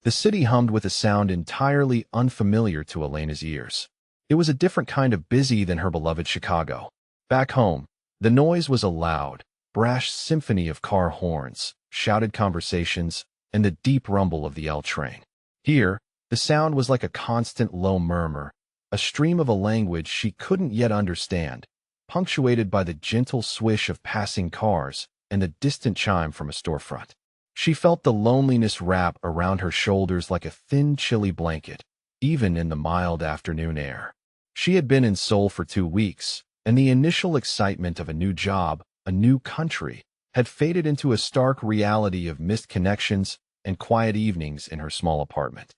The city hummed with a sound entirely unfamiliar to Elena's ears. It was a different kind of busy than her beloved Chicago. Back home, the noise was a loud, brash symphony of car horns, shouted conversations, and the deep rumble of the L train. Here, the sound was like a constant low murmur, a stream of a language she couldn't yet understand, punctuated by the gentle swish of passing cars and the distant chime from a storefront. She felt the loneliness wrap around her shoulders like a thin, chilly blanket, even in the mild afternoon air. She had been in Seoul for 2 weeks, and the initial excitement of a new job, a new country, had faded into a stark reality of missed connections and quiet evenings in her small apartment.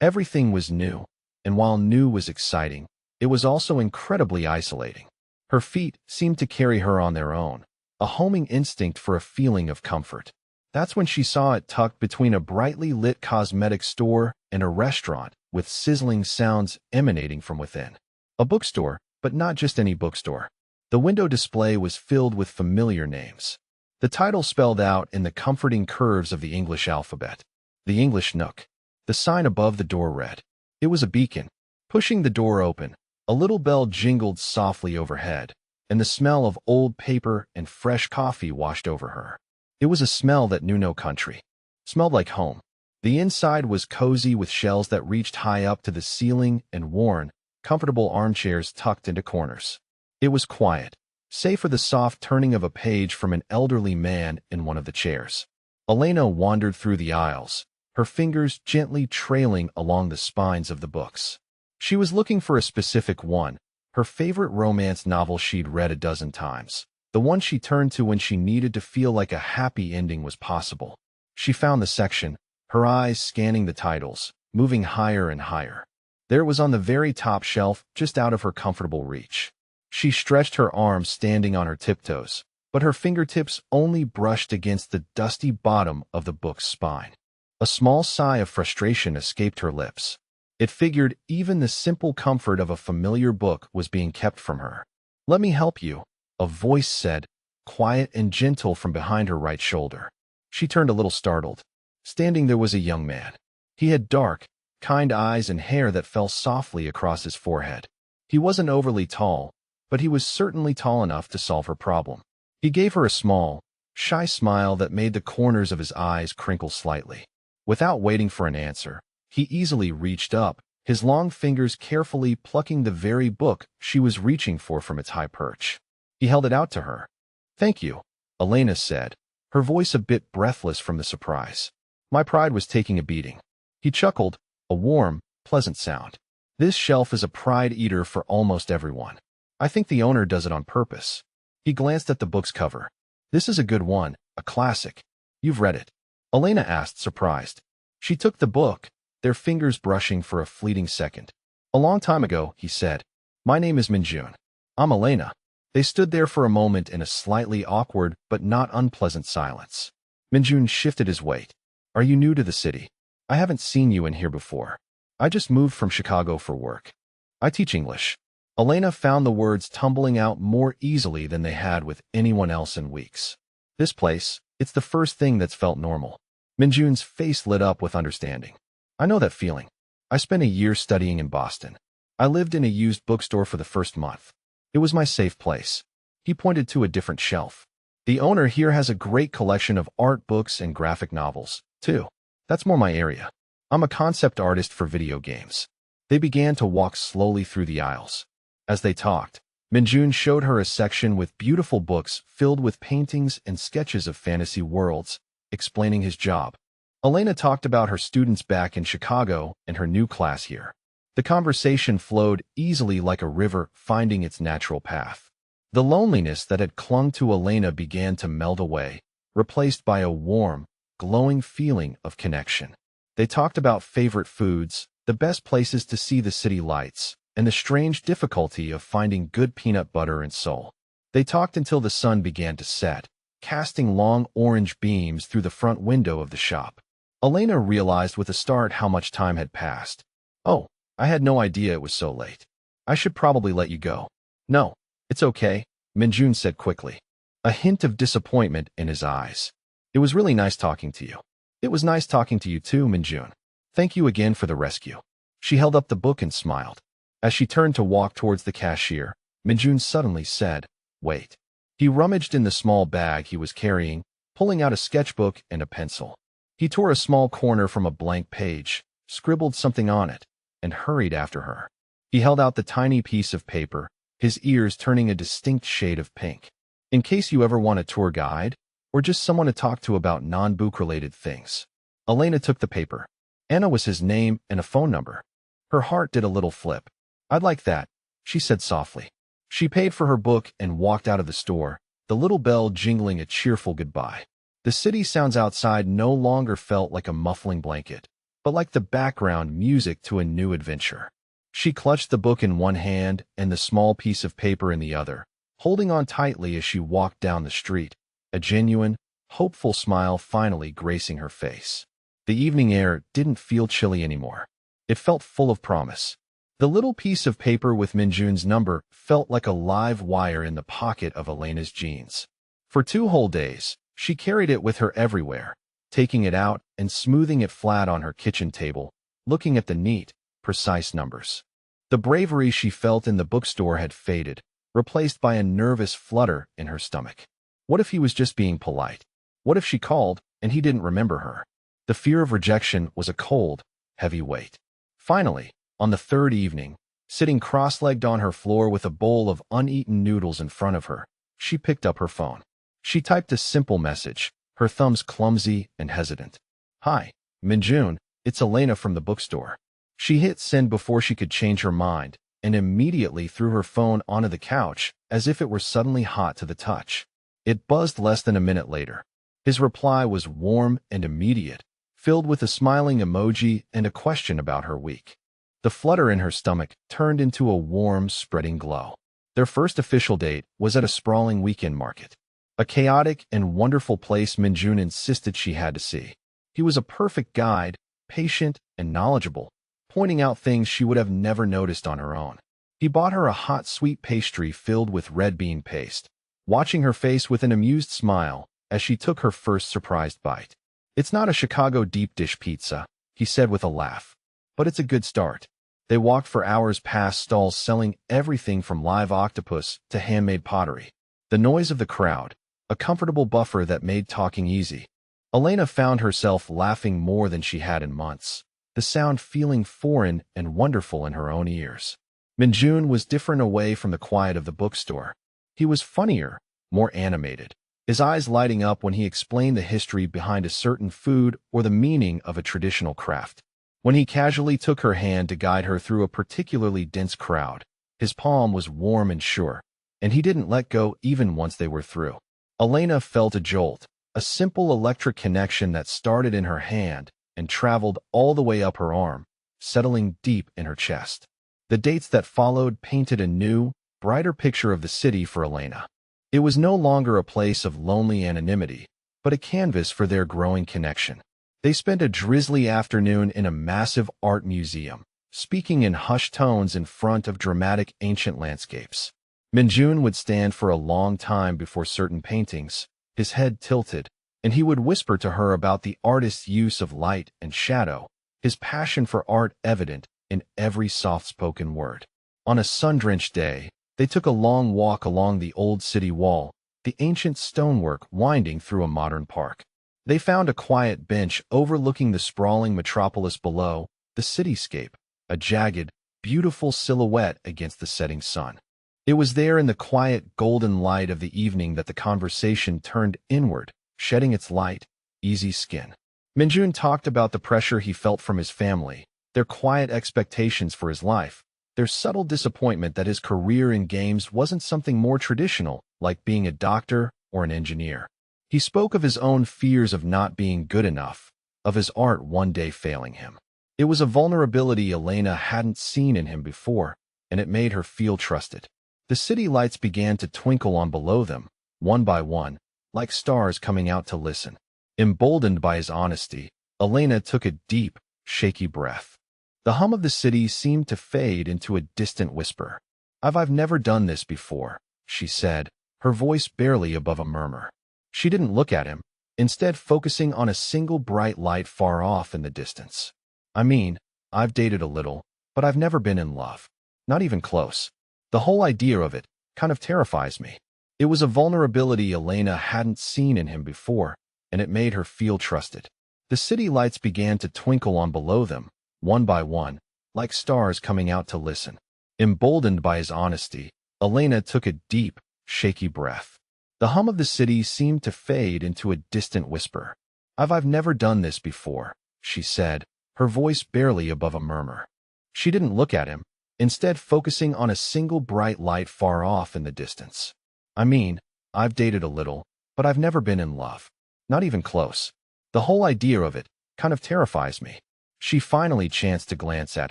Everything was new, and while new was exciting, it was also incredibly isolating. Her feet seemed to carry her on their own, a homing instinct for a feeling of comfort. That's when she saw it tucked between a brightly lit cosmetics store and a restaurant with sizzling sounds emanating from within. A bookstore, but not just any bookstore. The window display was filled with familiar names. The title spelled out in the comforting curves of the English alphabet. The English Nook. The sign above the door read. It was a beacon. Pushing the door open, a little bell jingled softly overhead, and the smell of old paper and fresh coffee washed over her. It was a smell that knew no country. Smelled like home. The inside was cozy with shelves that reached high up to the ceiling and worn, comfortable armchairs tucked into corners. It was quiet, save for the soft turning of a page from an elderly man in one of the chairs. Elena wandered through the aisles, her fingers gently trailing along the spines of the books. She was looking for a specific one, her favorite romance novel she'd read a dozen times, the one she turned to when she needed to feel like a happy ending was possible. She found the section, her eyes scanning the titles, moving higher and higher. There it was on the very top shelf, just out of her comfortable reach. She stretched her arms, standing on her tiptoes, but her fingertips only brushed against the dusty bottom of the book's spine. A small sigh of frustration escaped her lips. It figured even the simple comfort of a familiar book was being kept from her. "Let me help you," a voice said, quiet and gentle from behind her right shoulder. She turned a little startled. Standing there was a young man. He had dark, kind eyes and hair that fell softly across his forehead. He wasn't overly tall, but he was certainly tall enough to solve her problem. He gave her a small, shy smile that made the corners of his eyes crinkle slightly. Without waiting for an answer, he easily reached up, his long fingers carefully plucking the very book she was reaching for from its high perch. He held it out to her. "Thank you," Elena said, her voice a bit breathless from the surprise. "My pride was taking a beating." He chuckled, a warm, pleasant sound. "This shelf is a pride eater for almost everyone. I think the owner does it on purpose." He glanced at the book's cover. "This is a good one, a classic. You've read it?" Elena asked, surprised. She took the book, their fingers brushing for a fleeting second. "A long time ago," he said. "My name is Minjun. I'm Elena." They stood there for a moment in a slightly awkward but not unpleasant silence. Minjun shifted his weight. "Are you new to the city? I haven't seen you in here before. I just moved from Chicago for work. I teach English." Elena found the words tumbling out more easily than they had with anyone else in weeks. "This place, it's the first thing that's felt normal." Minjun's face lit up with understanding. "I know that feeling. I spent a year studying in Boston. I lived in a used bookstore for the first month. It was my safe place." He pointed to a different shelf. "The owner here has a great collection of art books and graphic novels, too. That's more my area. I'm a concept artist for video games." They began to walk slowly through the aisles. As they talked, Minjun showed her a section with beautiful books filled with paintings and sketches of fantasy worlds, explaining his job. Elena talked about her students back in Chicago and her new class here. The conversation flowed easily like a river finding its natural path. The loneliness that had clung to Elena began to melt away, replaced by a warm, glowing feeling of connection. They talked about favorite foods, the best places to see the city lights, and the strange difficulty of finding good peanut butter in Seoul. They talked until the sun began to set, casting long orange beams through the front window of the shop. Elena realized with a start how much time had passed. "Oh, I had no idea it was so late. I should probably let you go." "No, it's okay," Minjun said quickly, a hint of disappointment in his eyes. "It was really nice talking to you." "It was nice talking to you too, Minjun." Thank you again for the rescue. She held up the book and smiled. As she turned to walk towards the cashier, Minjun suddenly said, "Wait." He rummaged in the small bag he was carrying, pulling out a sketchbook and a pencil. He tore a small corner from a blank page, scribbled something on it, and hurried after her. He held out the tiny piece of paper, his ears turning a distinct shade of pink. "In case you ever want a tour guide, or just someone to talk to about non-book-related things." Elena took the paper. Anna was his name and a phone number. Her heart did a little flip. "I'd like that," she said softly. She paid for her book and walked out of the store, the little bell jingling a cheerful goodbye. The city sounds outside no longer felt like a muffling blanket, but like the background music to a new adventure. She clutched the book in one hand and the small piece of paper in the other, holding on tightly as she walked down the street, a genuine, hopeful smile finally gracing her face. The evening air didn't feel chilly anymore. It felt full of promise. The little piece of paper with Minjun's number felt like a live wire in the pocket of Elena's jeans. For 2 whole days, she carried it with her everywhere, taking it out and smoothing it flat on her kitchen table, looking at the neat, precise numbers. The bravery she felt in the bookstore had faded, replaced by a nervous flutter in her stomach. What if he was just being polite? What if she called and he didn't remember her? The fear of rejection was a cold, heavy weight. Finally, on the 3rd evening, sitting cross-legged on her floor with a bowl of uneaten noodles in front of her, she picked up her phone. She typed a simple message, her thumbs clumsy and hesitant. "Hi, Minjun, it's Elena from the bookstore." She hit send before she could change her mind, and immediately threw her phone onto the couch as if it were suddenly hot to the touch. It buzzed less than a minute later. His reply was warm and immediate, filled with a smiling emoji and a question about her week. The flutter in her stomach turned into a warm, spreading glow. Their first official date was at a sprawling weekend market. A chaotic and wonderful place Minjun insisted she had to see. He was a perfect guide, patient and knowledgeable, pointing out things she would have never noticed on her own. He bought her a hot sweet pastry filled with red bean paste, watching her face with an amused smile as she took her first surprised bite. "It's not a Chicago deep dish pizza," he said with a laugh, "but it's a good start." They walked for hours past stalls selling everything from live octopus to handmade pottery. The noise of the crowd, a comfortable buffer that made talking easy. Elena found herself laughing more than she had in months, the sound feeling foreign and wonderful in her own ears. Minjun was different away from the quiet of the bookstore. He was funnier, more animated, his eyes lighting up when he explained the history behind a certain food or the meaning of a traditional craft. When he casually took her hand to guide her through a particularly dense crowd, his palm was warm and sure, and he didn't let go even once they were through. Elena felt a jolt, a simple electric connection that started in her hand and traveled all the way up her arm, settling deep in her chest. The dates that followed painted a new, brighter picture of the city for Elena. It was no longer a place of lonely anonymity, but a canvas for their growing connection. They spent a drizzly afternoon in a massive art museum, speaking in hushed tones in front of dramatic ancient landscapes. Minjun would stand for a long time before certain paintings, his head tilted, and he would whisper to her about the artist's use of light and shadow, his passion for art evident in every soft-spoken word. On a sun-drenched day, they took a long walk along the old city wall, the ancient stonework winding through a modern park. They found a quiet bench overlooking the sprawling metropolis below, the cityscape, a jagged, beautiful silhouette against the setting sun. It was there in the quiet golden light of the evening that the conversation turned inward, shedding its light, easy skin. Minjun talked about the pressure he felt from his family, their quiet expectations for his life, their subtle disappointment that his career in games wasn't something more traditional, like being a doctor or an engineer. He spoke of his own fears of not being good enough, of his art one day failing him. It was a vulnerability Elena hadn't seen in him before, and it made her feel trusted. The city lights began to twinkle on below them, one by one, like stars coming out to listen. Emboldened by his honesty, Elena took a deep, shaky breath. The hum of the city seemed to fade into a distant whisper. I've never done this before," she said, her voice barely above a murmur. She didn't look at him, instead focusing on a single bright light far off in the distance. I mean, I've dated a little, but I've never been in love. Not even close. The whole idea of it kind of terrifies me. It was a vulnerability Elena hadn't seen in him before, and it made her feel trusted. The city lights began to twinkle on below them, one by one, like stars coming out to listen. Emboldened by his honesty, Elena took a deep, shaky breath. The hum of the city seemed to fade into a distant whisper. I've never done this before, she said, her voice barely above a murmur. She didn't look at him, instead focusing on a single bright light far off in the distance. I mean, I've dated a little, but I've never been in love. Not even close. The whole idea of it kind of terrifies me. She finally chanced to glance at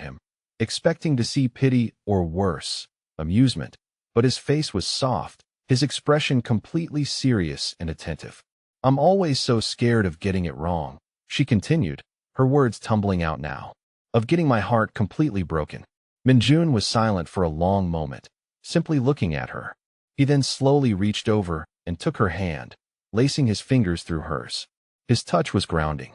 him, expecting to see pity or worse, amusement, but his face was soft, his expression completely serious and attentive. I'm always so scared of getting it wrong, she continued, her words tumbling out now. Of getting my heart completely broken. Minjun was silent for a long moment, simply looking at her. He then slowly reached over and took her hand, lacing his fingers through hers. His touch was grounding.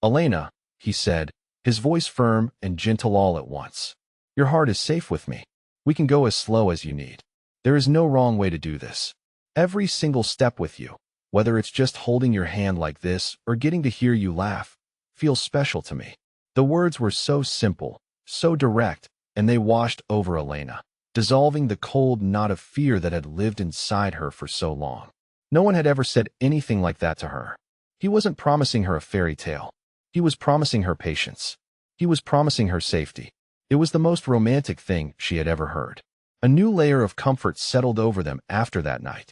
Elena, he said, his voice firm and gentle all at once. Your heart is safe with me. We can go as slow as you need. There is no wrong way to do this. Every single step with you, whether it's just holding your hand like this or getting to hear you laugh, feels special to me. The words were so simple, so direct, and they washed over Elena, dissolving the cold knot of fear that had lived inside her for so long. No one had ever said anything like that to her. He wasn't promising her a fairy tale. He was promising her patience. He was promising her safety. It was the most romantic thing she had ever heard. A new layer of comfort settled over them after that night.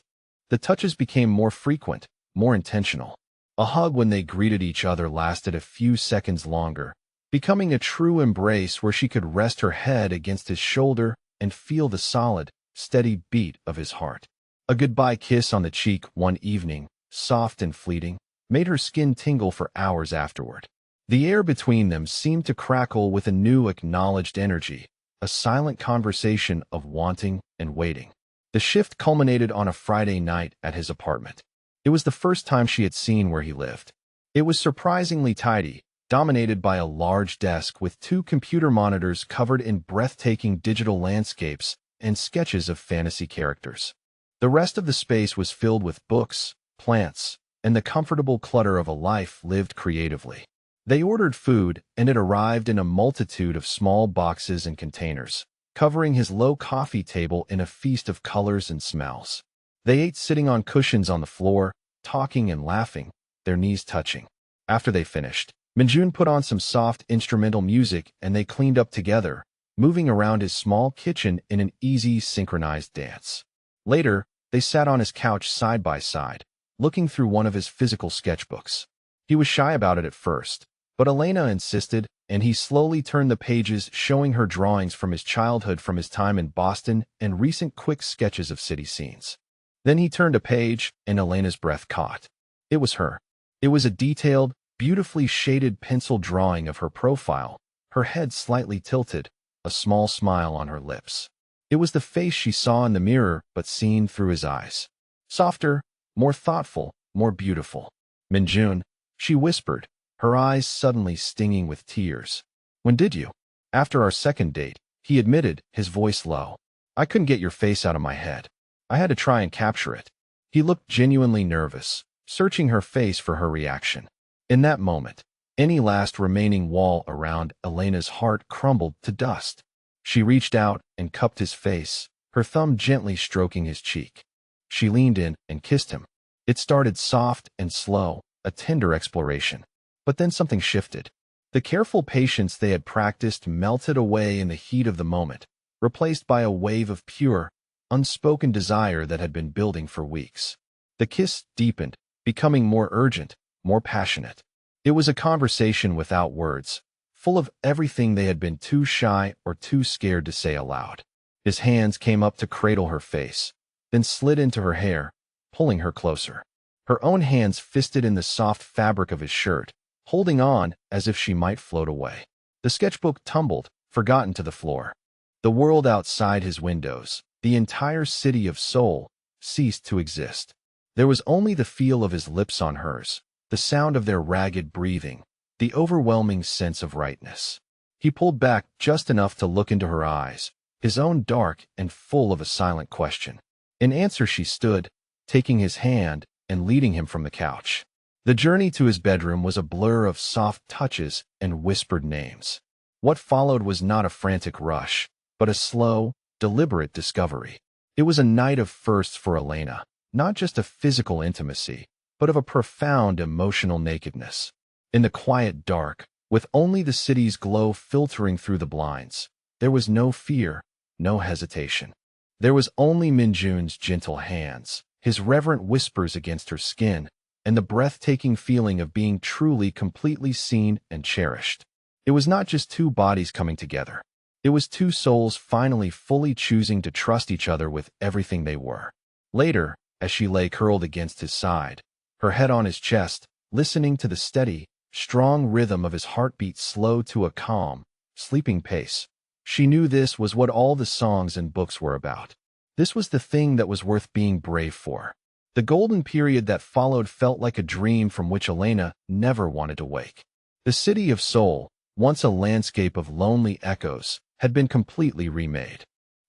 The touches became more frequent, more intentional. A hug when they greeted each other lasted a few seconds longer, becoming a true embrace where she could rest her head against his shoulder and feel the solid, steady beat of his heart. A goodbye kiss on the cheek one evening, soft and fleeting, made her skin tingle for hours afterward. The air between them seemed to crackle with a new acknowledged energy, a silent conversation of wanting and waiting. The shift culminated on a Friday night at his apartment. It was the first time she had seen where he lived. It was surprisingly tidy, dominated by a large desk with 2 computer monitors covered in breathtaking digital landscapes and sketches of fantasy characters. The rest of the space was filled with books, plants, and the comfortable clutter of a life lived creatively. They ordered food, and it arrived in a multitude of small boxes and containers, covering his low coffee table in a feast of colors and smells. They ate sitting on cushions on the floor, talking and laughing, their knees touching. After they finished, Minjun put on some soft instrumental music and they cleaned up together, moving around his small kitchen in an easy, synchronized dance. Later, they sat on his couch side by side, looking through one of his physical sketchbooks. He was shy about it at first, but Elena insisted, and he slowly turned the pages showing her drawings from his childhood, from his time in Boston, and recent quick sketches of city scenes. Then he turned a page, and Elena's breath caught. It was her. It was a detailed, beautifully shaded pencil drawing of her profile, her head slightly tilted, a small smile on her lips. It was the face she saw in the mirror, but seen through his eyes. Softer, more thoughtful, more beautiful. Minjun, she whispered, her eyes suddenly stinging with tears. When did you? After our second date, he admitted, his voice low. I couldn't get your face out of my head. I had to try and capture it. He looked genuinely nervous, searching her face for her reaction. In that moment, any last remaining wall around Elena's heart crumbled to dust. She reached out and cupped his face, her thumb gently stroking his cheek. She leaned in and kissed him. It started soft and slow, a tender exploration. But then something shifted. The careful patience they had practiced melted away in the heat of the moment, replaced by a wave of pure, unspoken desire that had been building for weeks. The kiss deepened, becoming more urgent, more passionate. It was a conversation without words, full of everything they had been too shy or too scared to say aloud. His hands came up to cradle her face, then slid into her hair, pulling her closer. Her own hands fisted in the soft fabric of his shirt, holding on as if she might float away. The sketchbook tumbled, forgotten, to the floor. The world outside his windows, the entire city of Seoul, ceased to exist. There was only the feel of his lips on hers, the sound of their ragged breathing, the overwhelming sense of rightness. He pulled back just enough to look into her eyes, his own dark and full of a silent question. In answer she stood, taking his hand and leading him from the couch. The journey to his bedroom was a blur of soft touches and whispered names. What followed was not a frantic rush, but a slow, deliberate discovery. It was a night of firsts for Elena, not just of physical intimacy, but of a profound emotional nakedness. In the quiet dark, with only the city's glow filtering through the blinds, there was no fear, no hesitation. There was only Minjun's gentle hands, his reverent whispers against her skin, and the breathtaking feeling of being truly, completely seen and cherished. It was not just two bodies coming together. It was two souls finally fully choosing to trust each other with everything they were. Later, as she lay curled against his side, her head on his chest, listening to the steady, strong rhythm of his heartbeat slow to a calm, sleeping pace, she knew this was what all the songs and books were about. This was the thing that was worth being brave for. The golden period that followed felt like a dream from which Elena never wanted to wake. The city of Seoul, once a landscape of lonely echoes, had been completely remade.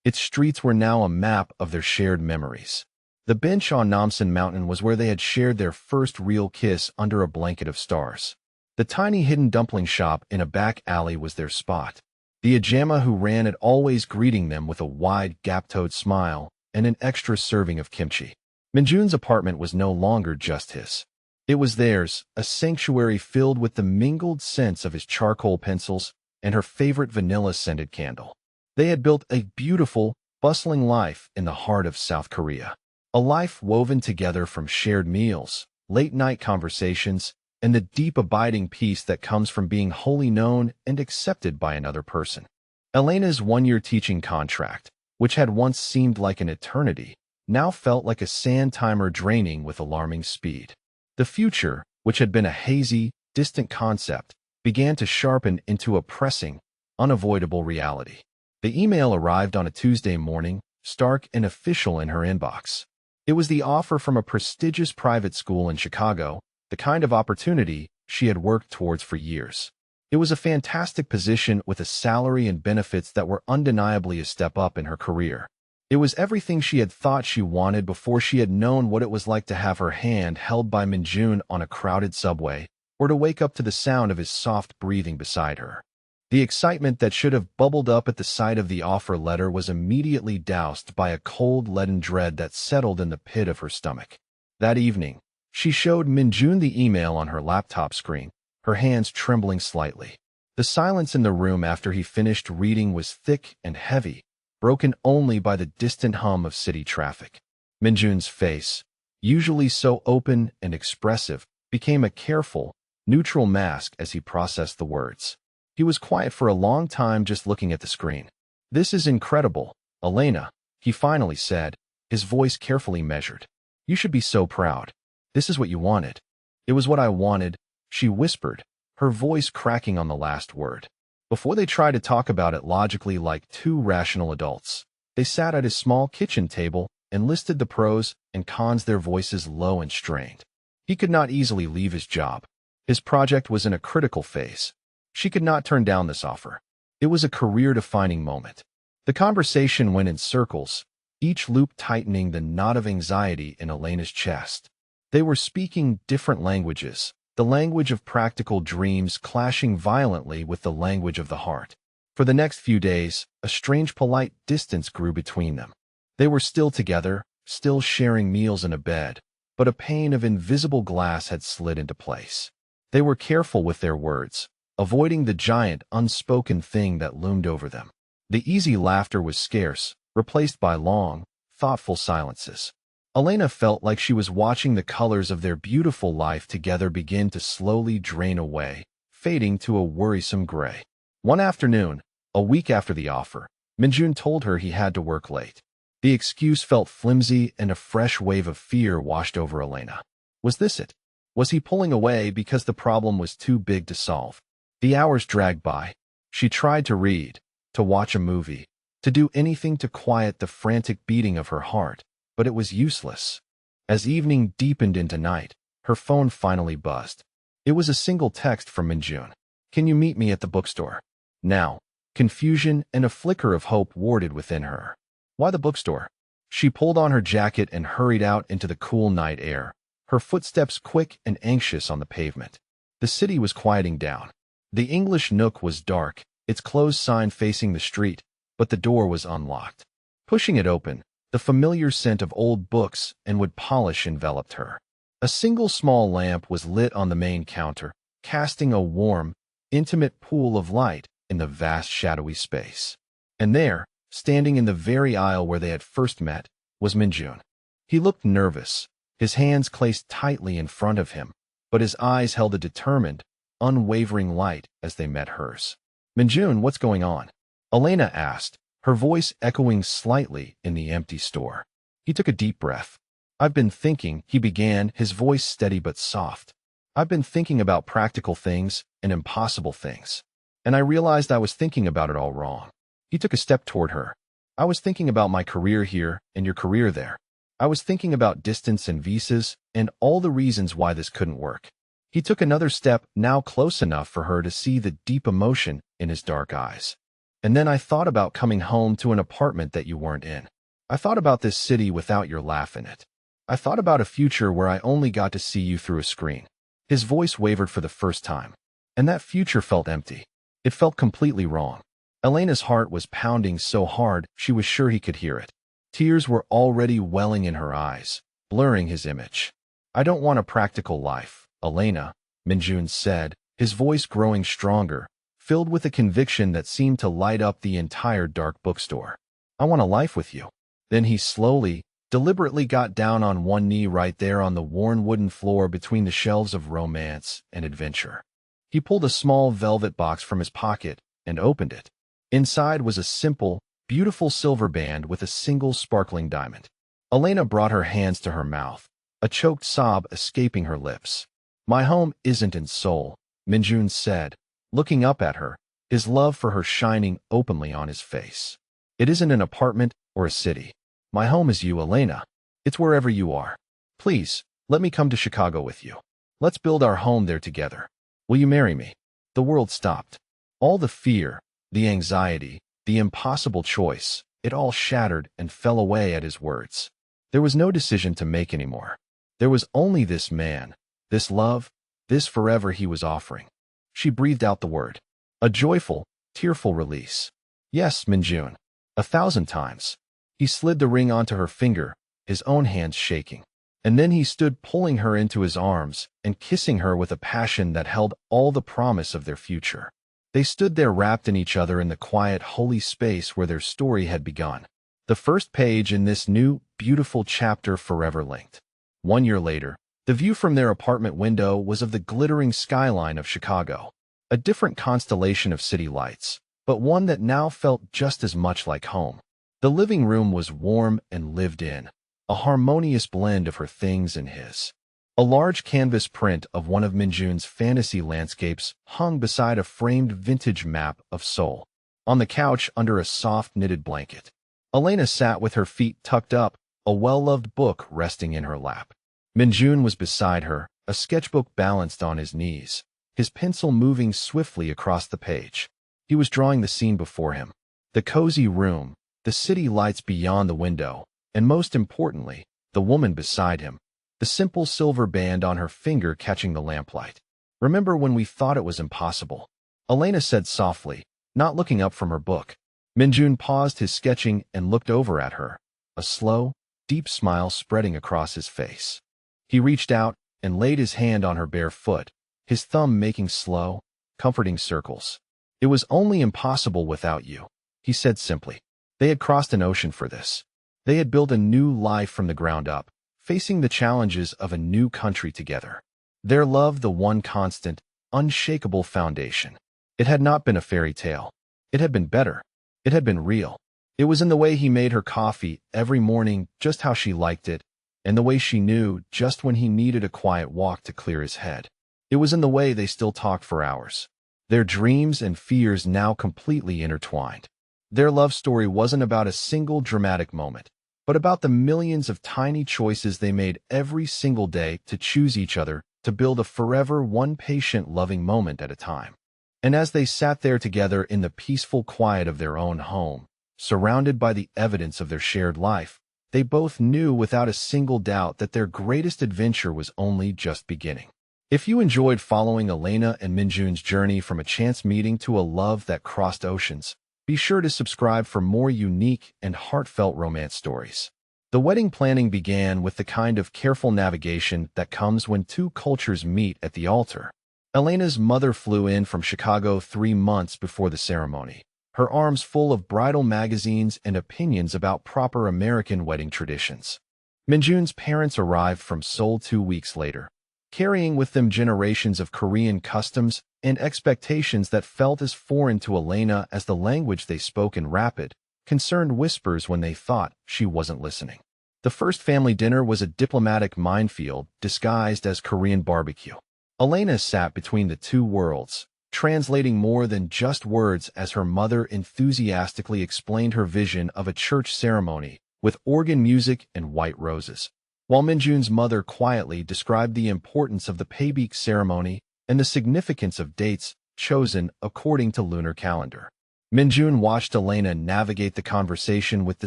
Its streets were now a map of their shared memories. The bench on Namsan Mountain was where they had shared their first real kiss under a blanket of stars. The tiny hidden dumpling shop in a back alley was their spot. The Ajama who ran it always greeting them with a wide, gap-toed smile and an extra serving of kimchi. Minjun's apartment was no longer just his. It was theirs, a sanctuary filled with the mingled scents of his charcoal pencils and her favorite vanilla-scented candle. They had built a beautiful, bustling life in the heart of South Korea. A life woven together from shared meals, late-night conversations, and the deep abiding peace that comes from being wholly known and accepted by another person. Elena's one-year teaching contract, which had once seemed like an eternity, now felt like a sand timer draining with alarming speed. The future, which had been a hazy, distant concept, began to sharpen into a pressing, unavoidable reality. The email arrived on a Tuesday morning, stark and official in her inbox. It was the offer from a prestigious private school in Chicago, the kind of opportunity she had worked towards for years. It was a fantastic position with a salary and benefits that were undeniably a step up in her career. It was everything she had thought she wanted before she had known what it was like to have her hand held by Minjun on a crowded subway, or to wake up to the sound of his soft breathing beside her. The excitement that should have bubbled up at the sight of the offer letter was immediately doused by a cold, leaden dread that settled in the pit of her stomach. That evening, she showed Minjun the email on her laptop screen, her hands trembling slightly. The silence in the room after he finished reading was thick and heavy, broken only by the distant hum of city traffic. Minjun's face, usually so open and expressive, became a careful, neutral mask as he processed the words. He was quiet for a long time just looking at the screen. "This is incredible, Elena," he finally said, his voice carefully measured. "You should be so proud. This is what you wanted." "It was what I wanted," she whispered, her voice cracking on the last word. Before they tried to talk about it logically like two rational adults, they sat at his small kitchen table and listed the pros and cons, their voices low and strained. He could not easily leave his job. His project was in a critical phase. She could not turn down this offer. It was a career-defining moment. The conversation went in circles, each loop tightening the knot of anxiety in Elena's chest. They were speaking different languages, the language of practical dreams clashing violently with the language of the heart. For the next few days, a strange polite distance grew between them. They were still together, still sharing meals in a bed, but a pane of invisible glass had slid into place. They were careful with their words, avoiding the giant, unspoken thing that loomed over them. The easy laughter was scarce, replaced by long, thoughtful silences. Elena felt like she was watching the colors of their beautiful life together begin to slowly drain away, fading to a worrisome gray. One afternoon, a week after the offer, Minjun told her he had to work late. The excuse felt flimsy and a fresh wave of fear washed over Elena. Was this it? Was he pulling away because the problem was too big to solve? The hours dragged by. She tried to read, to watch a movie, to do anything to quiet the frantic beating of her heart, but it was useless. As evening deepened into night, her phone finally buzzed. It was a single text from Minjun. Can you meet me at the bookstore? Now, confusion and a flicker of hope warded within her. Why the bookstore? She pulled on her jacket and hurried out into the cool night air, her footsteps quick and anxious on the pavement. The city was quieting down. The English nook was dark, its closed sign facing the street, but the door was unlocked. Pushing it open, the familiar scent of old books and wood polish enveloped her. A single small lamp was lit on the main counter, casting a warm, intimate pool of light in the vast shadowy space. And there, standing in the very aisle where they had first met, was Minjun. He looked nervous, his hands clenched tightly in front of him, but his eyes held a determined, unwavering light as they met hers. Minjun, what's going on? Elena asked, her voice echoing slightly in the empty store. He took a deep breath. I've been thinking, he began, his voice steady but soft. I've been thinking about practical things and impossible things. And I realized I was thinking about it all wrong. He took a step toward her. I was thinking about my career here and your career there. I was thinking about distance and visas and all the reasons why this couldn't work. He took another step, now close enough for her to see the deep emotion in his dark eyes. And then I thought about coming home to an apartment that you weren't in. I thought about this city without your laugh in it. I thought about a future where I only got to see you through a screen. His voice wavered for the first time. And that future felt empty. It felt completely wrong. Elena's heart was pounding so hard she was sure he could hear it. Tears were already welling in her eyes, blurring his image. I don't want a practical life, Elena, Minjun said, his voice growing stronger, filled with a conviction that seemed to light up the entire dark bookstore. I want a life with you. Then he slowly, deliberately got down on one knee right there on the worn wooden floor between the shelves of romance and adventure. He pulled a small velvet box from his pocket and opened it. Inside was a simple, beautiful silver band with a single sparkling diamond. Elena brought her hands to her mouth, a choked sob escaping her lips. My home isn't in Seoul, Minjun said, looking up at her, his love for her shining openly on his face. It isn't an apartment or a city. My home is you, Elena. It's wherever you are. Please, let me come to Chicago with you. Let's build our home there together. Will you marry me? The world stopped. All the fear, the anxiety, the impossible choice, it all shattered and fell away at his words. There was no decision to make anymore. There was only this man, this love, this forever he was offering. She breathed out the word. A joyful, tearful release. Yes, Minjun. 1,000 times. He slid the ring onto her finger, his own hands shaking. And then he stood pulling her into his arms and kissing her with a passion that held all the promise of their future. They stood there wrapped in each other in the quiet, holy space where their story had begun. The first page in this new, beautiful chapter forever linked. 1 year later, the view from their apartment window was of the glittering skyline of Chicago, a different constellation of city lights, but one that now felt just as much like home. The living room was warm and lived in, a harmonious blend of her things and his. A large canvas print of one of Minjun's fantasy landscapes hung beside a framed vintage map of Seoul. On the couch under a soft knitted blanket, Elena sat with her feet tucked up, a well-loved book resting in her lap. Minjun was beside her, a sketchbook balanced on his knees, his pencil moving swiftly across the page. He was drawing the scene before him. The cozy room, the city lights beyond the window, and most importantly, the woman beside him, the simple silver band on her finger catching the lamplight. Remember when we thought it was impossible? Elena said softly, not looking up from her book. Minjun paused his sketching and looked over at her, a slow, deep smile spreading across his face. He reached out and laid his hand on her bare foot, his thumb making slow, comforting circles. It was only impossible without you, he said simply. They had crossed an ocean for this. They had built a new life from the ground up, facing the challenges of a new country together. Their love the one constant, unshakable foundation. It had not been a fairy tale. It had been better. It had been real. It was in the way he made her coffee every morning just how she liked it, and the way she knew just when he needed a quiet walk to clear his head. It was in the way they still talked for hours, their dreams and fears now completely intertwined. Their love story wasn't about a single dramatic moment, but about the millions of tiny choices they made every single day to choose each other to build a forever one patient loving moment at a time. And as they sat there together in the peaceful quiet of their own home, surrounded by the evidence of their shared life, they both knew without a single doubt that their greatest adventure was only just beginning. If you enjoyed following Elena and Minjun's journey from a chance meeting to a love that crossed oceans, be sure to subscribe for more unique and heartfelt romance stories. The wedding planning began with the kind of careful navigation that comes when two cultures meet at the altar. Elena's mother flew in from Chicago 3 months before the ceremony, her arms full of bridal magazines and opinions about proper American wedding traditions. Minjun's parents arrived from Seoul 2 weeks later, carrying with them generations of Korean customs and expectations that felt as foreign to Elena as the language they spoke in rapid, concerned whispers when they thought she wasn't listening. The first family dinner was a diplomatic minefield disguised as Korean barbecue. Elena sat between the two worlds, translating more than just words as her mother enthusiastically explained her vision of a church ceremony with organ music and white roses, while Minjun's mother quietly described the importance of the Paebik ceremony and the significance of dates chosen according to lunar calendar. Minjun watched Elena navigate the conversation with the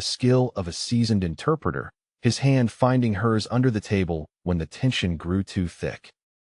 skill of a seasoned interpreter, his hand finding hers under the table when the tension grew too thick.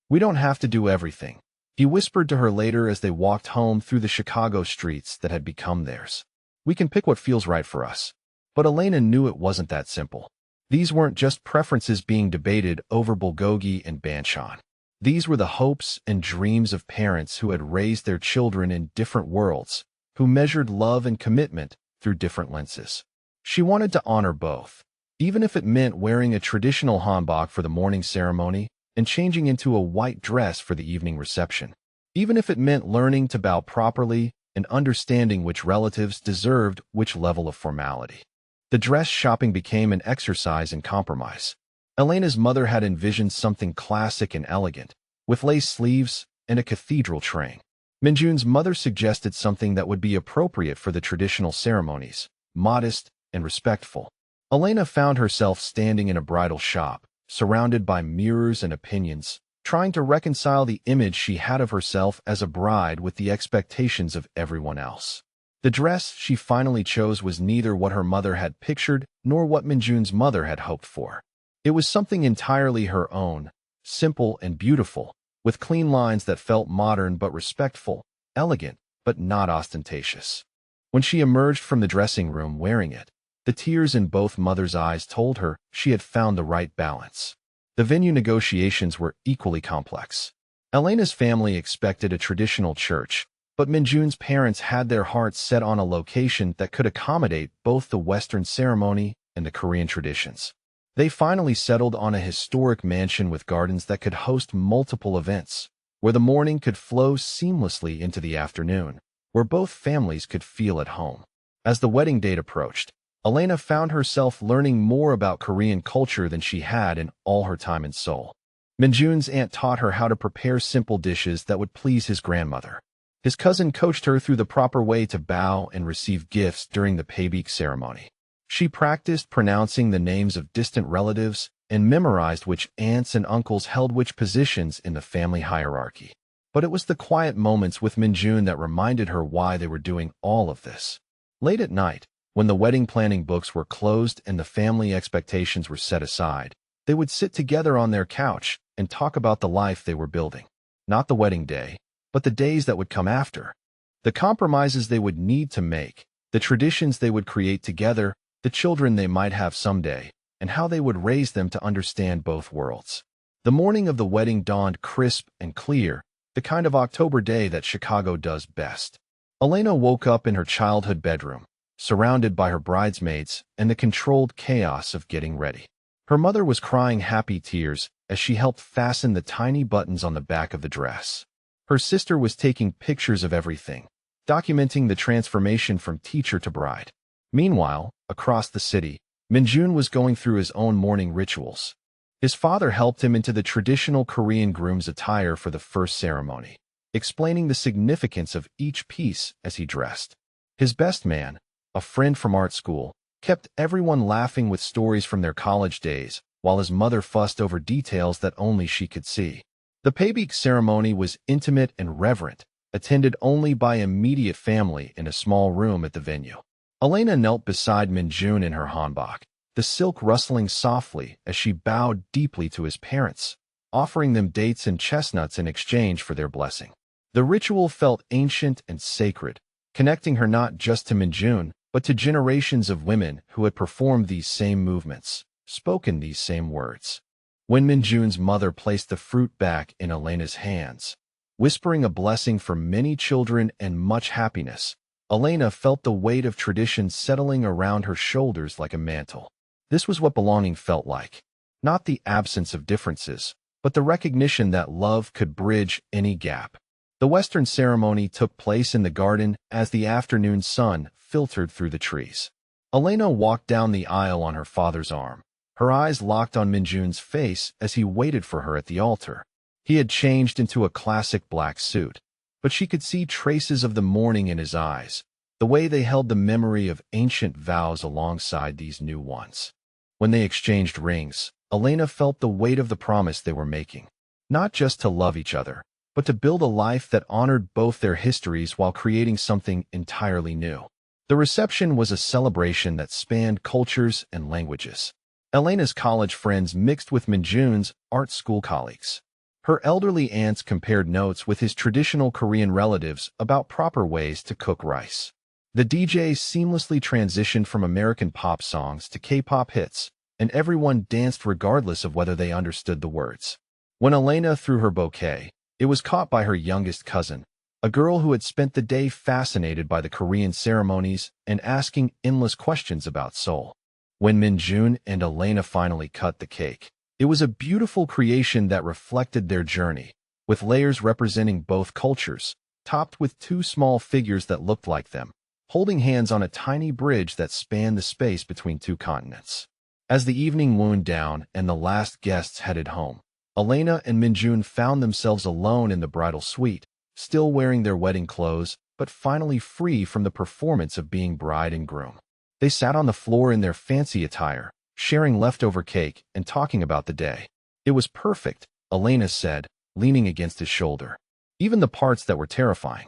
"We don't have to do everything," he whispered to her later as they walked home through the Chicago streets that had become theirs. "We can pick what feels right for us." But Elena knew it wasn't that simple. These weren't just preferences being debated over bulgogi and banchan. These were the hopes and dreams of parents who had raised their children in different worlds, who measured love and commitment through different lenses. She wanted to honor both, even if it meant wearing a traditional hanbok for the morning ceremony and changing into a white dress for the evening reception. Even if it meant learning to bow properly and understanding which relatives deserved which level of formality. The dress shopping became an exercise in compromise. Elena's mother had envisioned something classic and elegant, with lace sleeves and a cathedral train. Minjun's mother suggested something that would be appropriate for the traditional ceremonies, modest and respectful. Elena found herself standing in a bridal shop, surrounded by mirrors and opinions, trying to reconcile the image she had of herself as a bride with the expectations of everyone else. The dress she finally chose was neither what her mother had pictured nor what Minjun's mother had hoped for. It was something entirely her own, simple and beautiful, with clean lines that felt modern but respectful, elegant but not ostentatious. When she emerged from the dressing room wearing it, the tears in both mothers' eyes told her she had found the right balance. The venue negotiations were equally complex. Elena's family expected a traditional church, but Minjun's parents had their hearts set on a location that could accommodate both the Western ceremony and the Korean traditions. They finally settled on a historic mansion with gardens that could host multiple events, where the morning could flow seamlessly into the afternoon, where both families could feel at home. As the wedding date approached, Elena found herself learning more about Korean culture than she had in all her time in Seoul. Minjun's aunt taught her how to prepare simple dishes that would please his grandmother. His cousin coached her through the proper way to bow and receive gifts during the Paebik ceremony. She practiced pronouncing the names of distant relatives and memorized which aunts and uncles held which positions in the family hierarchy. But it was the quiet moments with Minjun that reminded her why they were doing all of this. Late at night, when the wedding planning books were closed and the family expectations were set aside, they would sit together on their couch and talk about the life they were building. Not the wedding day, but the days that would come after. The compromises they would need to make, the traditions they would create together, the children they might have someday, and how they would raise them to understand both worlds. The morning of the wedding dawned crisp and clear, the kind of October day that Chicago does best. Elena woke up in her childhood bedroom, surrounded by her bridesmaids and the controlled chaos of getting ready. Her mother was crying happy tears as she helped fasten the tiny buttons on the back of the dress. Her sister was taking pictures of everything, documenting the transformation from teacher to bride. Meanwhile, across the city, Minjun was going through his own morning rituals. His father helped him into the traditional Korean groom's attire for the first ceremony, explaining the significance of each piece as he dressed. His best man, a friend from art school, kept everyone laughing with stories from their college days, while his mother fussed over details that only she could see. The paybeak ceremony was intimate and reverent, attended only by immediate family in a small room at the venue. Elena knelt beside Minjun in her hanbok, the silk rustling softly as she bowed deeply to his parents, offering them dates and chestnuts in exchange for their blessing. The ritual felt ancient and sacred, connecting her not just to Minjun, but to generations of women who had performed these same movements, spoken these same words. When Minjun's mother placed the fruit back in Elena's hands, whispering a blessing for many children and much happiness, Elena felt the weight of tradition settling around her shoulders like a mantle. This was what belonging felt like. Not the absence of differences, but the recognition that love could bridge any gap. The Western ceremony took place in the garden as the afternoon sun filtered through the trees. Elena walked down the aisle on her father's arm, her eyes locked on Minjun's face as he waited for her at the altar. He had changed into a classic black suit, but she could see traces of the mourning in his eyes, the way they held the memory of ancient vows alongside these new ones. When they exchanged rings, Elena felt the weight of the promise they were making, not just to love each other, but to build a life that honored both their histories while creating something entirely new. The reception was a celebration that spanned cultures and languages. Elena's college friends mixed with Minjun's art school colleagues. Her elderly aunts compared notes with his traditional Korean relatives about proper ways to cook rice. The DJs seamlessly transitioned from American pop songs to K-pop hits, and everyone danced regardless of whether they understood the words. When Elena threw her bouquet, it was caught by her youngest cousin, a girl who had spent the day fascinated by the Korean ceremonies and asking endless questions about Seoul. When Minjun and Elena finally cut the cake, it was a beautiful creation that reflected their journey, with layers representing both cultures, topped with two small figures that looked like them, holding hands on a tiny bridge that spanned the space between two continents. As the evening wound down and the last guests headed home, Elena and Minjun found themselves alone in the bridal suite, still wearing their wedding clothes, but finally free from the performance of being bride and groom. They sat on the floor in their fancy attire, sharing leftover cake and talking about the day. It was perfect, Elena said, leaning against his shoulder. Even the parts that were terrifying.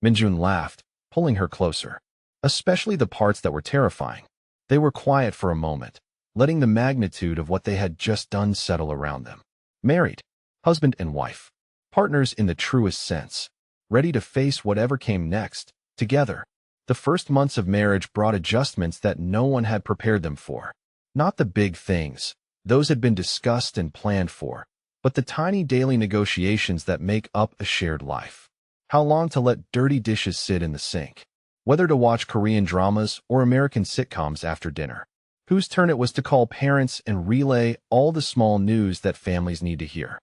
Minjun laughed, pulling her closer. Especially the parts that were terrifying. They were quiet for a moment, letting the magnitude of what they had just done settle around them. Married, husband and wife, partners in the truest sense, ready to face whatever came next, together. The first months of marriage brought adjustments that no one had prepared them for. Not the big things, those had been discussed and planned for, but the tiny daily negotiations that make up a shared life. How long to let dirty dishes sit in the sink? Whether to watch Korean dramas or American sitcoms after dinner. Whose turn it was to call parents and relay all the small news that families need to hear.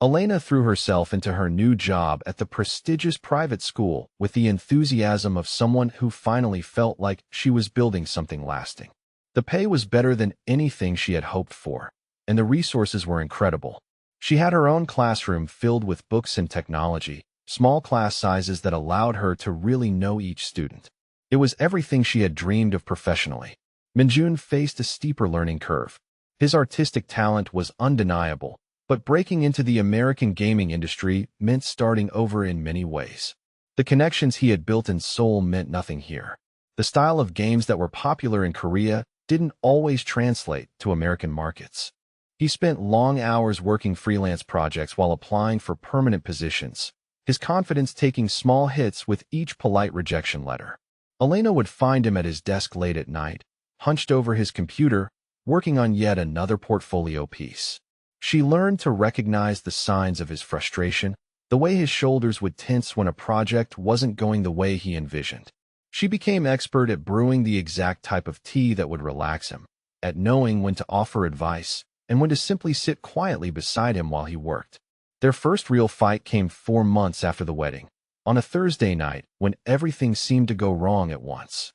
Elena threw herself into her new job at the prestigious private school with the enthusiasm of someone who finally felt like she was building something lasting. The pay was better than anything she had hoped for, and the resources were incredible. She had her own classroom filled with books and technology, small class sizes that allowed her to really know each student. It was everything she had dreamed of professionally. Minjun faced a steeper learning curve. His artistic talent was undeniable, but breaking into the American gaming industry meant starting over in many ways. The connections he had built in Seoul meant nothing here. The style of games that were popular in Korea didn't always translate to American markets. He spent long hours working freelance projects while applying for permanent positions, his confidence taking small hits with each polite rejection letter. Elena would find him at his desk late at night, hunched over his computer, working on yet another portfolio piece. She learned to recognize the signs of his frustration, the way his shoulders would tense when a project wasn't going the way he envisioned. She became expert at brewing the exact type of tea that would relax him, at knowing when to offer advice, and when to simply sit quietly beside him while he worked. Their first real fight came 4 months after the wedding, on a Thursday night when everything seemed to go wrong at once.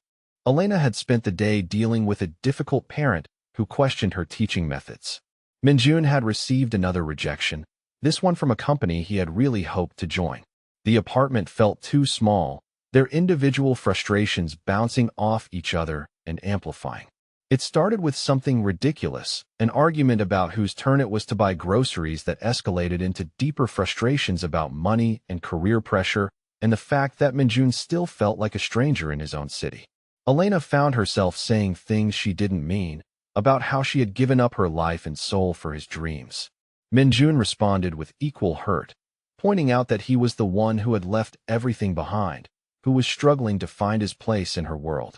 Elena had spent the day dealing with a difficult parent who questioned her teaching methods. Minjun had received another rejection, this one from a company he had really hoped to join. The apartment felt too small, their individual frustrations bouncing off each other and amplifying. It started with something ridiculous, an argument about whose turn it was to buy groceries that escalated into deeper frustrations about money and career pressure and the fact that Minjun still felt like a stranger in his own city. Elena found herself saying things she didn't mean, about how she had given up her life and soul for his dreams. Minjun responded with equal hurt, pointing out that he was the one who had left everything behind, who was struggling to find his place in her world.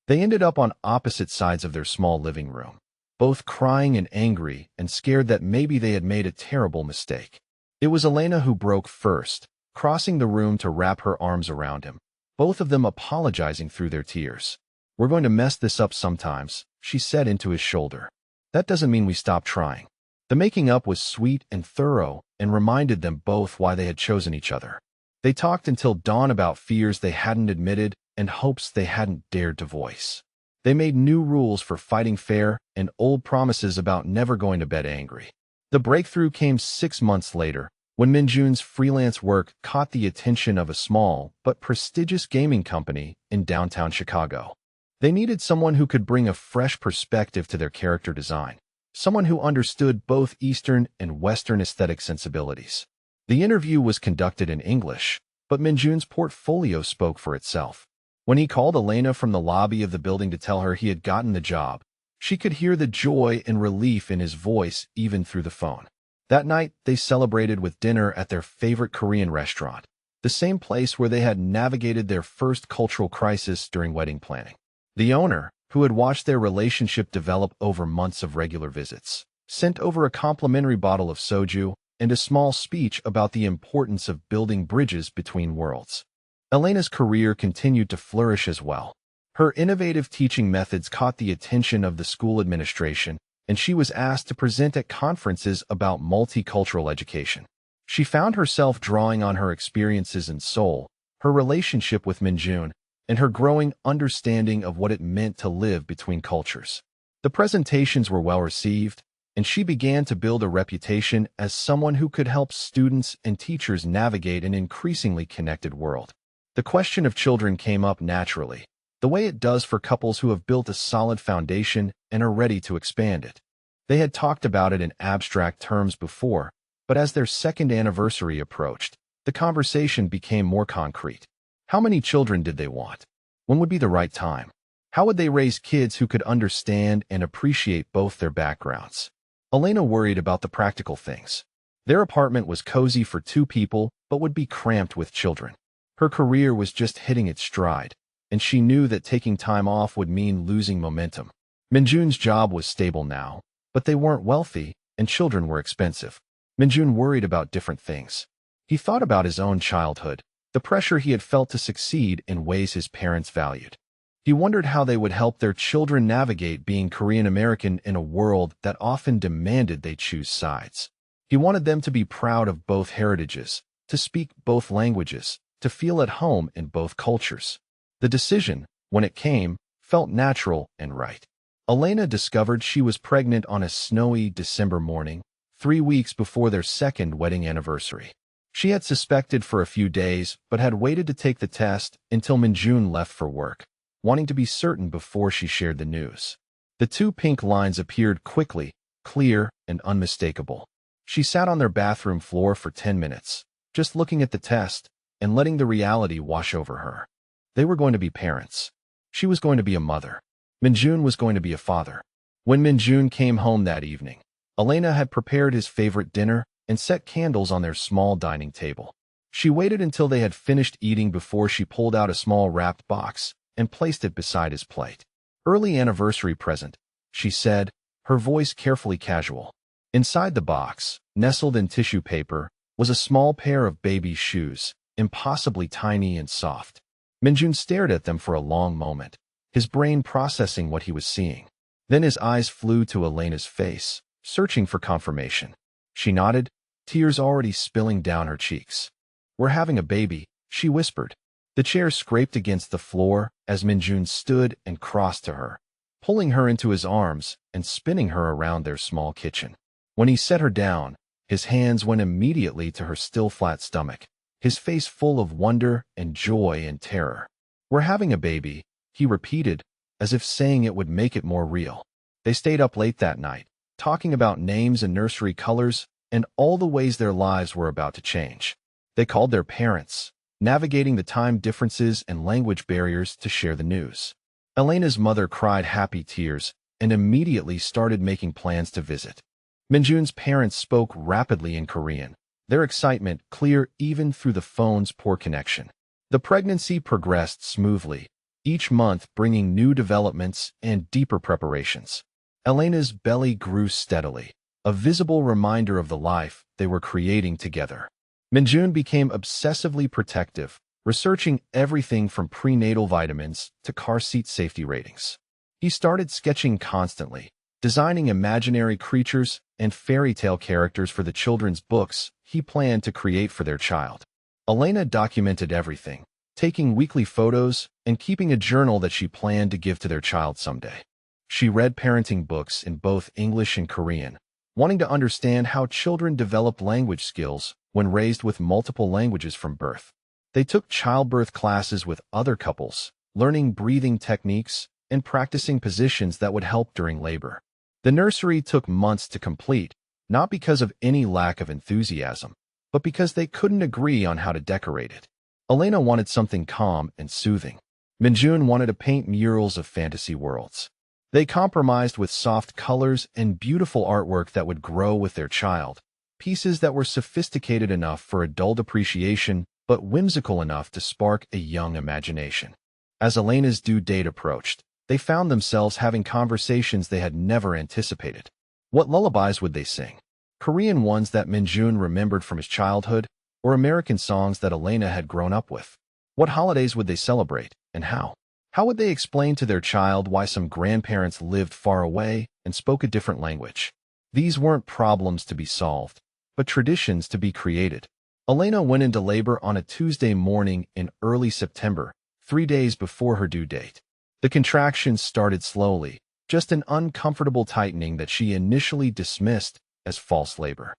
They ended up on opposite sides of their small living room, both crying and angry and scared that maybe they had made a terrible mistake. It was Elena who broke first, crossing the room to wrap her arms around him, both of them apologizing through their tears. "We're going to mess this up sometimes," she said into his shoulder. "That doesn't mean we stop trying." The making up was sweet and thorough and reminded them both why they had chosen each other. They talked until dawn about fears they hadn't admitted and hopes they hadn't dared to voice. They made new rules for fighting fair and old promises about never going to bed angry. The breakthrough came 6 months later, when Minjun's freelance work caught the attention of a small but prestigious gaming company in downtown Chicago. They needed someone who could bring a fresh perspective to their character design, someone who understood both Eastern and Western aesthetic sensibilities. The interview was conducted in English, but Minjun's portfolio spoke for itself. When he called Elena from the lobby of the building to tell her he had gotten the job, she could hear the joy and relief in his voice even through the phone. That night, they celebrated with dinner at their favorite Korean restaurant, the same place where they had navigated their first cultural crisis during wedding planning. The owner, who had watched their relationship develop over months of regular visits, sent over a complimentary bottle of soju and a small speech about the importance of building bridges between worlds. Elena's career continued to flourish as well. Her innovative teaching methods caught the attention of the school administration, and she was asked to present at conferences about multicultural education. She found herself drawing on her experiences in Seoul, her relationship with Minjun, and her growing understanding of what it meant to live between cultures. The presentations were well received, and she began to build a reputation as someone who could help students and teachers navigate an increasingly connected world. The question of children came up naturally, the way it does for couples who have built a solid foundation and are ready to expand it. They had talked about it in abstract terms before, but as their second anniversary approached, the conversation became more concrete. How many children did they want? When would be the right time? How would they raise kids who could understand and appreciate both their backgrounds? Elena worried about the practical things. Their apartment was cozy for 2 people, but would be cramped with children. Her career was just hitting its stride, and she knew that taking time off would mean losing momentum. Minjun's job was stable now, but they weren't wealthy, and children were expensive. Minjun worried about different things. He thought about his own childhood, the pressure he had felt to succeed in ways his parents valued. He wondered how they would help their children navigate being Korean American in a world that often demanded they choose sides. He wanted them to be proud of both heritages, to speak both languages, to feel at home in both cultures. The decision, when it came, felt natural and right. Elena discovered she was pregnant on a snowy December morning, 3 weeks before their second wedding anniversary. She had suspected for a few days, but had waited to take the test until Minjun left for work, wanting to be certain before she shared the news. The 2 pink lines appeared quickly, clear and unmistakable. She sat on their bathroom floor for 10 minutes, just looking at the test and letting the reality wash over her. They were going to be parents. She was going to be a mother. Minjun was going to be a father. When Minjun came home that evening, Elena had prepared his favorite dinner and set candles on their small dining table. She waited until they had finished eating before she pulled out a small wrapped box and placed it beside his plate. "Early anniversary present," she said, her voice carefully casual. Inside the box, nestled in tissue paper, was a small pair of baby shoes, impossibly tiny and soft. Minjun stared at them for a long moment, his brain processing what he was seeing. Then his eyes flew to Elena's face, searching for confirmation. She nodded, tears already spilling down her cheeks. "We're having a baby," she whispered. The chair scraped against the floor as Minjun stood and crossed to her, pulling her into his arms and spinning her around their small kitchen. When he set her down, his hands went immediately to her still flat stomach, his face full of wonder and joy and terror. "We're having a baby," he repeated, as if saying it would make it more real. They stayed up late that night, talking about names and nursery colors and all the ways their lives were about to change. They called their parents, navigating the time differences and language barriers to share the news. Elena's mother cried happy tears and immediately started making plans to visit. Minjun's parents spoke rapidly in Korean, their excitement clear even through the phone's poor connection. The pregnancy progressed smoothly, each month bringing new developments and deeper preparations. Elena's belly grew steadily, a visible reminder of the life they were creating together. Minjun became obsessively protective, researching everything from prenatal vitamins to car seat safety ratings. He started sketching constantly, designing imaginary creatures and fairy tale characters for the children's books he planned to create for their child. Elena documented everything, taking weekly photos and keeping a journal that she planned to give to their child someday. She read parenting books in both English and Korean, wanting to understand how children develop language skills when raised with multiple languages from birth. They took childbirth classes with other couples, learning breathing techniques and practicing positions that would help during labor. The nursery took months to complete, not because of any lack of enthusiasm, but because they couldn't agree on how to decorate it. Elena wanted something calm and soothing. Minjun wanted to paint murals of fantasy worlds. They compromised with soft colors and beautiful artwork that would grow with their child, pieces that were sophisticated enough for adult appreciation but whimsical enough to spark a young imagination. As Elena's due date approached, they found themselves having conversations they had never anticipated. What lullabies would they sing? Korean ones that Minjun remembered from his childhood, or American songs that Elena had grown up with? What holidays would they celebrate, and how? How would they explain to their child why some grandparents lived far away and spoke a different language? These weren't problems to be solved, but traditions to be created. Elena went into labor on a Tuesday morning in early September, 3 days before her due date. The contractions started slowly, just an uncomfortable tightening that she initially dismissed as false labor.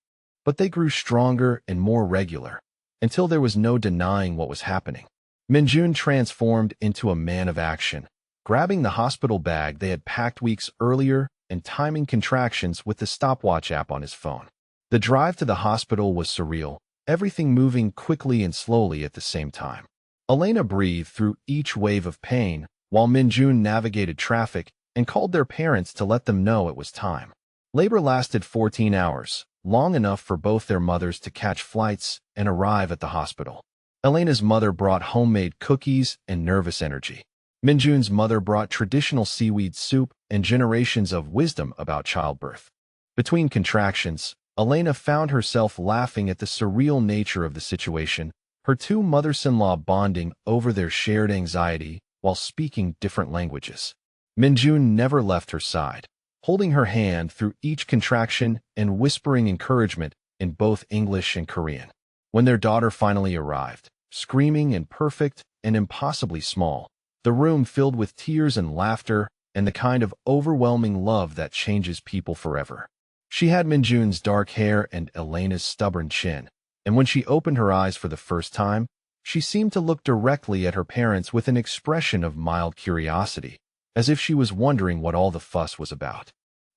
But they grew stronger and more regular, until there was no denying what was happening. Minjun transformed into a man of action, grabbing the hospital bag they had packed weeks earlier and timing contractions with the stopwatch app on his phone. The drive to the hospital was surreal, everything moving quickly and slowly at the same time. Elena breathed through each wave of pain, while Minjun navigated traffic and called their parents to let them know it was time. Labor lasted 14 hours, long enough for both their mothers to catch flights and arrive at the hospital. Elena's mother brought homemade cookies and nervous energy. Minjun's mother brought traditional seaweed soup and generations of wisdom about childbirth. Between contractions, Elena found herself laughing at the surreal nature of the situation, her two mothers-in-law bonding over their shared anxiety while speaking different languages. Minjun never left her side, holding her hand through each contraction and whispering encouragement in both English and Korean. When their daughter finally arrived, screaming and perfect and impossibly small, the room filled with tears and laughter and the kind of overwhelming love that changes people forever. She had Minjun's dark hair and Elena's stubborn chin, and when she opened her eyes for the first time, she seemed to look directly at her parents with an expression of mild curiosity, as if she was wondering what all the fuss was about.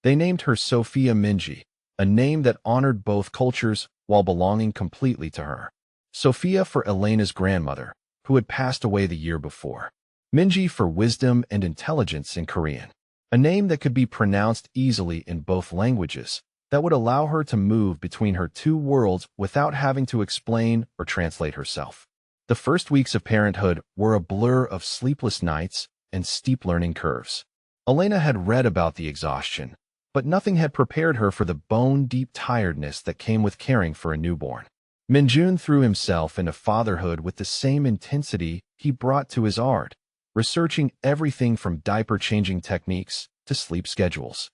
They named her Sophia Minji, a name that honored both cultures while belonging completely to her. Sophia for Elena's grandmother, who had passed away the year before. Minji for wisdom and intelligence in Korean, a name that could be pronounced easily in both languages, that would allow her to move between her two worlds without having to explain or translate herself. The first weeks of parenthood were a blur of sleepless nights and steep learning curves. Elena had read about the exhaustion, but nothing had prepared her for the bone-deep tiredness that came with caring for a newborn. Minjun threw himself into fatherhood with the same intensity he brought to his art, researching everything from diaper-changing techniques to sleep schedules.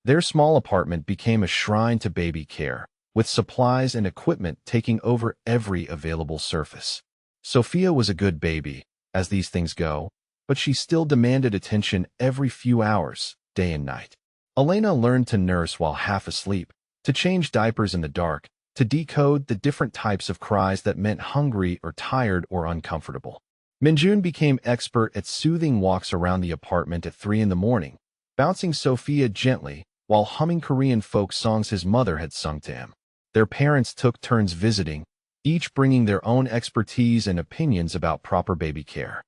Their small apartment became a shrine to baby care, with supplies and equipment taking over every available surface. Sophia was a good baby, as these things go, but she still demanded attention every few hours, day and night. Elena learned to nurse while half asleep, to change diapers in the dark, to decode the different types of cries that meant hungry or tired or uncomfortable. Minjun became expert at soothing walks around the apartment at 3 in the morning, bouncing Sophia gently while humming Korean folk songs his mother had sung to him. Their parents took turns visiting, each bringing their own expertise and opinions about proper baby care.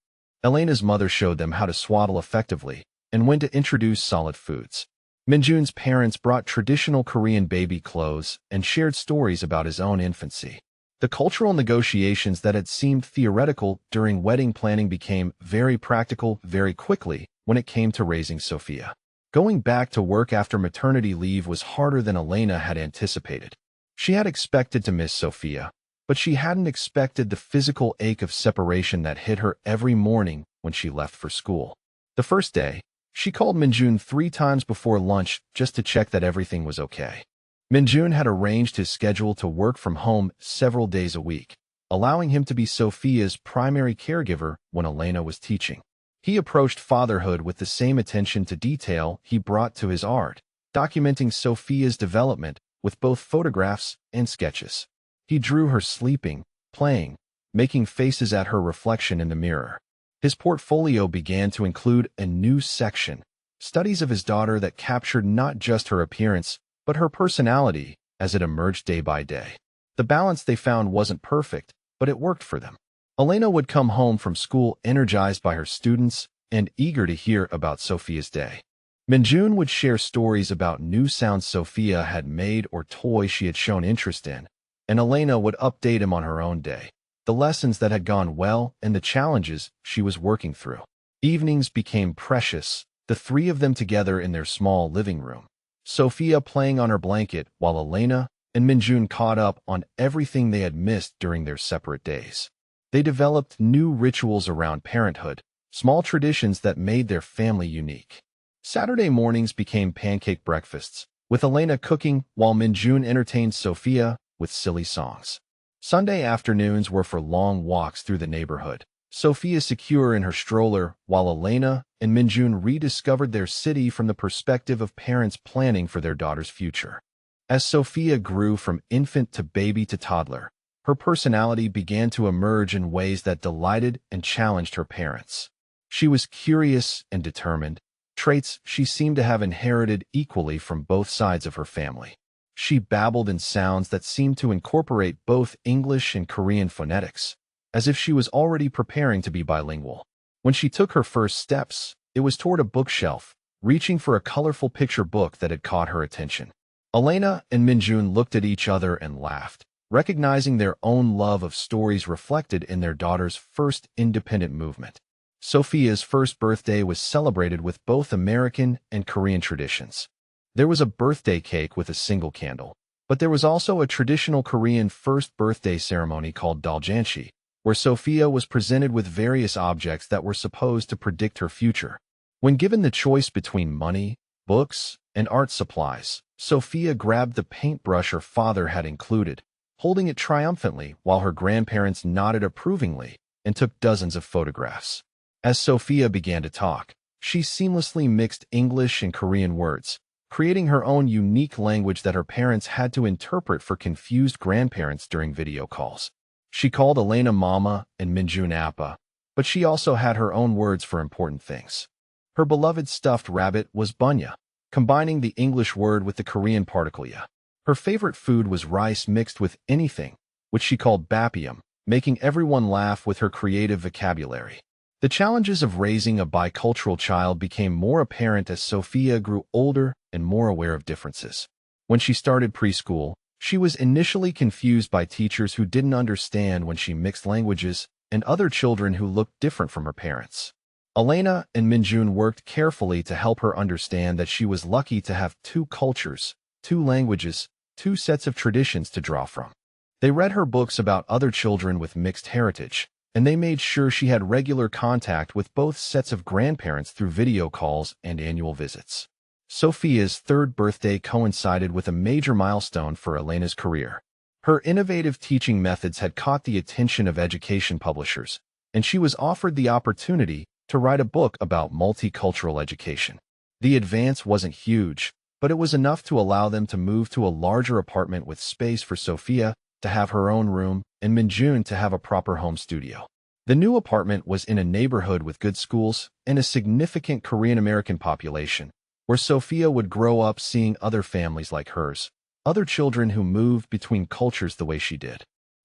Elena's mother showed them how to swaddle effectively and when to introduce solid foods. Minjun's parents brought traditional Korean baby clothes and shared stories about his own infancy. The cultural negotiations that had seemed theoretical during wedding planning became very practical very quickly when it came to raising Sophia. Going back to work after maternity leave was harder than Elena had anticipated. She had expected to miss Sophia, but she hadn't expected the physical ache of separation that hit her every morning when she left for school. The first day, she called Minjun 3 times before lunch just to check that everything was okay. Minjun had arranged his schedule to work from home several days a week, allowing him to be Sophia's primary caregiver when Elena was teaching. He approached fatherhood with the same attention to detail he brought to his art, documenting Sophia's development with both photographs and sketches. He drew her sleeping, playing, making faces at her reflection in the mirror. His portfolio began to include a new section, studies of his daughter that captured not just her appearance, but her personality as it emerged day by day. The balance they found wasn't perfect, but it worked for them. Elena would come home from school energized by her students and eager to hear about Sophia's day. Minjun would share stories about new sounds Sophia had made or toys she had shown interest in, and Elena would update him on her own day, the lessons that had gone well and the challenges she was working through. Evenings became precious, the 3 of them together in their small living room. Sophia playing on her blanket while Elena and Minjun caught up on everything they had missed during their separate days. They developed new rituals around parenthood, small traditions that made their family unique. Saturday mornings became pancake breakfasts, with Elena cooking while Minjun entertained Sophia with silly songs. Sunday afternoons were for long walks through the neighborhood, Sophia secure in her stroller while Elena and Minjun rediscovered their city from the perspective of parents planning for their daughter's future. As Sophia grew from infant to baby to toddler, her personality began to emerge in ways that delighted and challenged her parents. She was curious and determined, traits she seemed to have inherited equally from both sides of her family. She babbled in sounds that seemed to incorporate both English and Korean phonetics, as if she was already preparing to be bilingual. When she took her first steps, it was toward a bookshelf, reaching for a colorful picture book that had caught her attention. Elena and Minjun looked at each other and laughed, recognizing their own love of stories reflected in their daughter's first independent movement. Sophia's first birthday was celebrated with both American and Korean traditions. There was a birthday cake with a single candle, but there was also a traditional Korean first birthday ceremony called daljanshi, where Sophia was presented with various objects that were supposed to predict her future. When given the choice between money, books, and art supplies, Sophia grabbed the paintbrush her father had included, holding it triumphantly while her grandparents nodded approvingly and took dozens of photographs. As Sophia began to talk, she seamlessly mixed English and Korean words, creating her own unique language that her parents had to interpret for confused grandparents during video calls. She called Elena Mama and Minjun Appa, but she also had her own words for important things. Her beloved stuffed rabbit was bunya, combining the English word with the Korean particle ya. Her favorite food was rice mixed with anything, which she called bapium, making everyone laugh with her creative vocabulary. The challenges of raising a bicultural child became more apparent as Sophia grew older and more aware of differences. When she started preschool, she was initially confused by teachers who didn't understand when she mixed languages and other children who looked different from her parents. Elena and Minjun worked carefully to help her understand that she was lucky to have 2 cultures, 2 languages, 2 sets of traditions to draw from. They read her books about other children with mixed heritage, and they made sure she had regular contact with both sets of grandparents through video calls and annual visits. Sophia's 3rd birthday coincided with a major milestone for Elena's career. Her innovative teaching methods had caught the attention of education publishers, and she was offered the opportunity to write a book about multicultural education. The advance wasn't huge, but it was enough to allow them to move to a larger apartment with space for Sophia to have her own room and Minjun to have a proper home studio. The new apartment was in a neighborhood with good schools and a significant Korean-American population, where Sophia would grow up seeing other families like hers, other children who moved between cultures the way she did.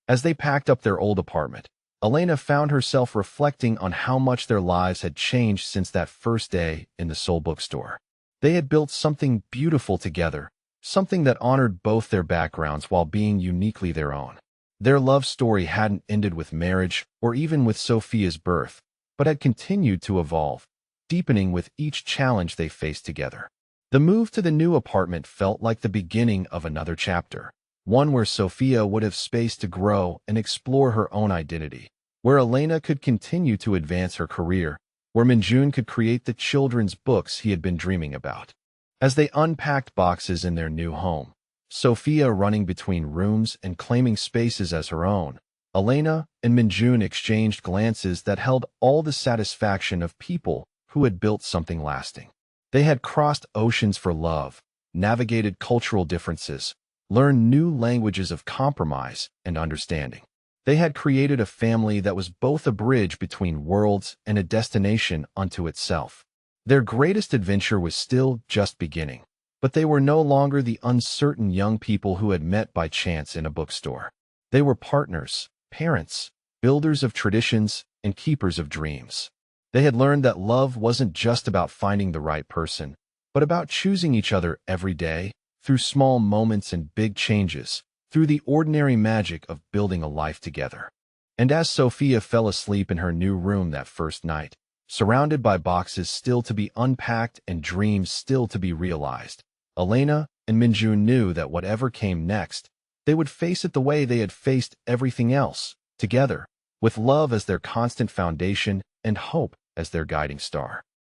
As they packed up their old apartment, Elena found herself reflecting on how much their lives had changed since that first day in the Seoul bookstore. They had built something beautiful together, something that honored both their backgrounds while being uniquely their own. Their love story hadn't ended with marriage or even with Sophia's birth, but had continued to evolve, deepening with each challenge they faced together. The move to the new apartment felt like the beginning of another chapter, one where Sophia would have space to grow and explore her own identity, where Elena could continue to advance her career, where Minjun could create the children's books he had been dreaming about. As they unpacked boxes in their new home, Sophia running between rooms and claiming spaces as her own, Elena and Minjun exchanged glances that held all the satisfaction of people who had built something lasting. They had crossed oceans for love, navigated cultural differences, learned new languages of compromise and understanding. They had created a family that was both a bridge between worlds and a destination unto itself. Their greatest adventure was still just beginning, but they were no longer the uncertain young people who had met by chance in a bookstore. They were partners, parents, builders of traditions, and keepers of dreams. They had learned that love wasn't just about finding the right person, but about choosing each other every day, through small moments and big changes, through the ordinary magic of building a life together. And as Sophia fell asleep in her new room that first night, surrounded by boxes still to be unpacked and dreams still to be realized, Elena and Minjun knew that whatever came next, they would face it the way they had faced everything else, together, with love as their constant foundation and hope as their guiding star.